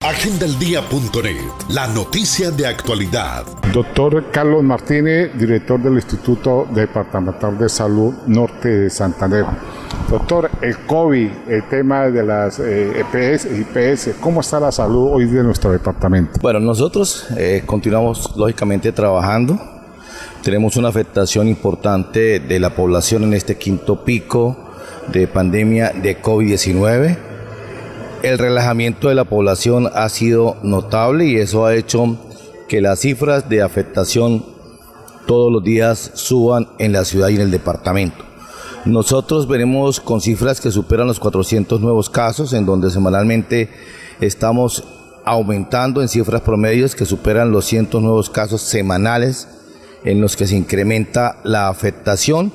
Agendaldía.net, la noticia de actualidad. Doctor Carlos Martínez, director del Instituto Departamental de Salud Norte de Santander. Doctor, el COVID, el tema de las EPS y IPS, ¿cómo está la salud hoy de nuestro departamento? Bueno, nosotros continuamos lógicamente trabajando. Tenemos una afectación importante de la población en este quinto pico de pandemia de COVID-19. El relajamiento de la población ha sido notable y eso ha hecho que las cifras de afectación todos los días suban en la ciudad y en el departamento. Nosotros venimos con cifras que superan los 400 nuevos casos, en donde semanalmente estamos aumentando en cifras promedios que superan los 100 nuevos casos semanales en los que se incrementa la afectación,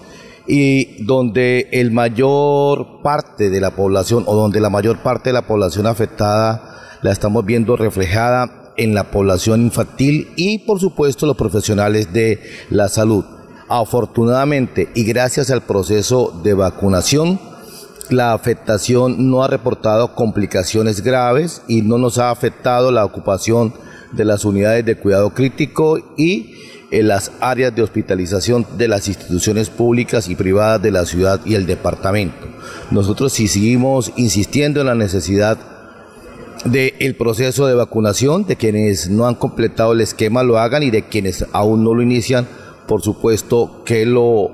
y donde el mayor parte de la población o donde la mayor parte de la población afectada la estamos viendo reflejada en la población infantil y por supuesto los profesionales de la salud. Afortunadamente y gracias al proceso de vacunación, la afectación no ha reportado complicaciones graves y no nos ha afectado la ocupación de las unidades de cuidado crítico y en las áreas de hospitalización de las instituciones públicas y privadas de la ciudad y el departamento. Nosotros sí seguimos insistiendo en la necesidad del proceso de vacunación, de quienes no han completado el esquema lo hagan y de quienes aún no lo inician, por supuesto que lo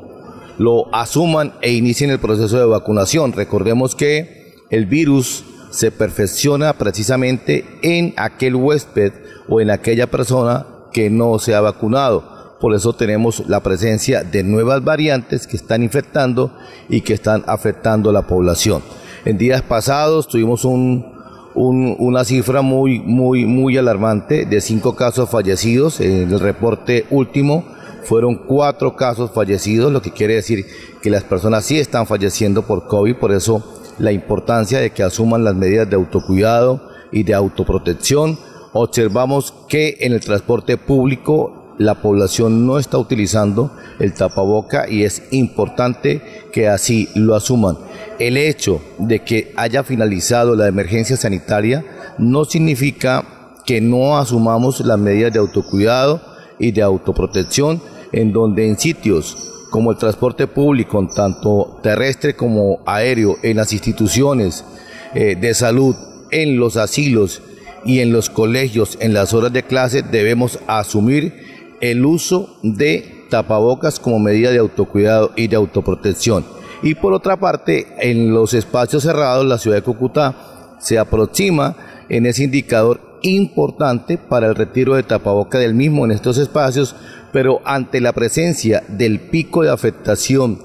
asuman e inicien el proceso de vacunación. Recordemos que el virus se perfecciona precisamente en aquel huésped o en aquella persona que no se ha vacunado. Por eso tenemos la presencia de nuevas variantes que están infectando y que están afectando a la población. En días pasados tuvimos una cifra muy alarmante de 5 casos fallecidos. En el reporte último fueron 4 casos fallecidos, lo que quiere decir que las personas sí están falleciendo por COVID. Por eso la importancia de que asuman las medidas de autocuidado y de autoprotección. Observamos que en el transporte público la población no está utilizando el tapaboca y es importante que así lo asuman. El hecho de que haya finalizado la emergencia sanitaria no significa que no asumamos las medidas de autocuidado y de autoprotección, en donde en sitios como el transporte público, tanto terrestre como aéreo, en las instituciones de salud, en los asilos y en los colegios, en las horas de clase, debemos asumir el uso de tapabocas como medida de autocuidado y de autoprotección. Y por otra parte, en los espacios cerrados, la ciudad de Cúcuta se aproxima en ese indicador importante para el retiro de tapaboca del mismo en estos espacios, pero ante la presencia del pico de afectación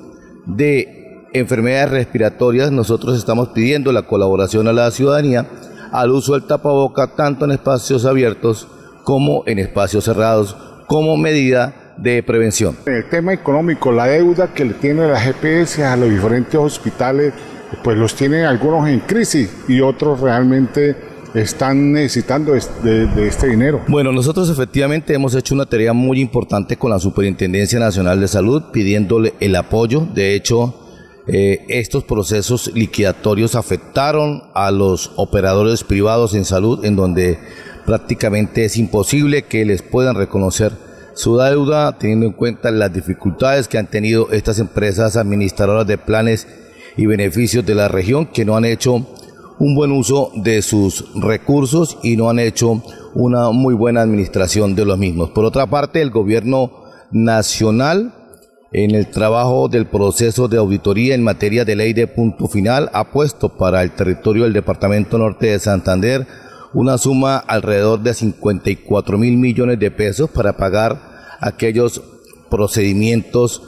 de enfermedades respiratorias, nosotros estamos pidiendo la colaboración a la ciudadanía al uso del tapaboca tanto en espacios abiertos como en espacios cerrados como medida de prevención. En el tema económico, la deuda que le tienen las EPS a los diferentes hospitales, pues los tienen algunos en crisis y otros realmente están necesitando de este dinero. Bueno, nosotros efectivamente hemos hecho una tarea muy importante con la Superintendencia Nacional de Salud pidiéndole el apoyo. De hecho, estos procesos liquidatorios afectaron a los operadores privados en salud, en donde prácticamente es imposible que les puedan reconocer su deuda, teniendo en cuenta las dificultades que han tenido estas empresas administradoras de planes y beneficios de la región, que no han hecho un buen uso de sus recursos y no han hecho una muy buena administración de los mismos. Por otra parte, el gobierno nacional, en el trabajo del proceso de auditoría en materia de ley de punto final, ha puesto para el territorio del departamento norte de Santander una suma alrededor de 54.000 millones de pesos para pagar aquellos procedimientos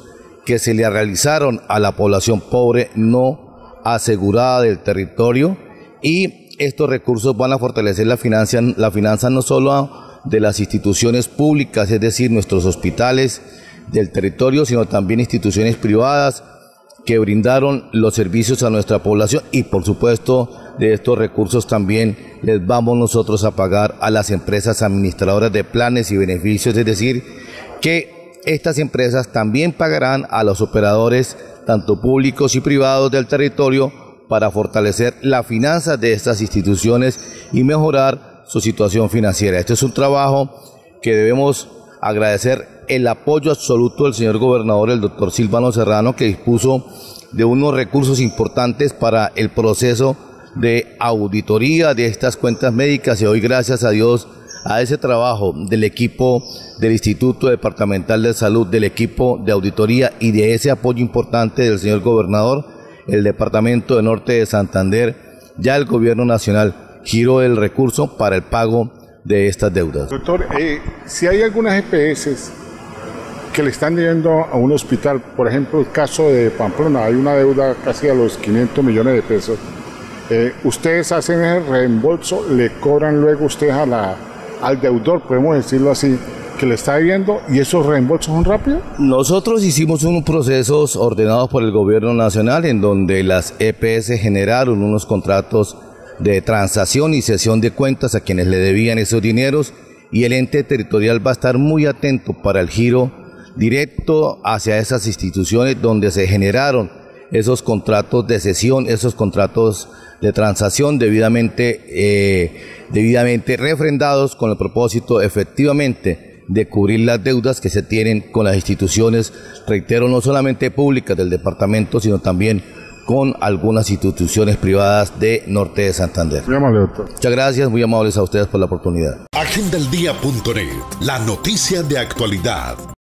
que se le realizaron a la población pobre no asegurada del territorio, y estos recursos van a fortalecer la finanza no solo de las instituciones públicas, es decir, nuestros hospitales del territorio, sino también instituciones privadas que brindaron los servicios a nuestra población, y por supuesto de estos recursos también les vamos nosotros a pagar a las empresas administradoras de planes y beneficios, es decir, que estas empresas también pagarán a los operadores tanto públicos y privados del territorio para fortalecer las finanzas de estas instituciones y mejorar su situación financiera. Este es un trabajo que debemos agradecer el apoyo absoluto del señor gobernador, el doctor Silvano Serrano, que dispuso de unos recursos importantes para el proceso de auditoría de estas cuentas médicas, y hoy, gracias a Dios, a ese trabajo del equipo del Instituto Departamental de Salud, del equipo de auditoría y de ese apoyo importante del señor gobernador, el departamento de Norte de Santander, ya el gobierno nacional giró el recurso para el pago de estas deudas. Doctor, si hay algunas EPS que le están debiendo a un hospital, por ejemplo el caso de Pamplona, hay una deuda casi a los 500 millones de pesos, ustedes hacen el reembolso, le cobran luego ustedes al deudor, podemos decirlo así, que le está debiendo, y esos reembolsos son rápidos. Nosotros hicimos unos procesos ordenados por el gobierno nacional en donde las EPS generaron unos contratos de transacción y cesión de cuentas a quienes le debían esos dineros, y el ente territorial va a estar muy atento para el giro directo hacia esas instituciones donde se generaron esos contratos de cesión, esos contratos de transacción debidamente refrendados, con el propósito efectivamente de cubrir las deudas que se tienen con las instituciones, reitero, no solamente públicas del departamento, sino también con algunas instituciones privadas de Norte de Santander. Muy amable, doctor. Muchas gracias, muy amables a ustedes por la oportunidad. Agendaldía.net, la noticia de actualidad.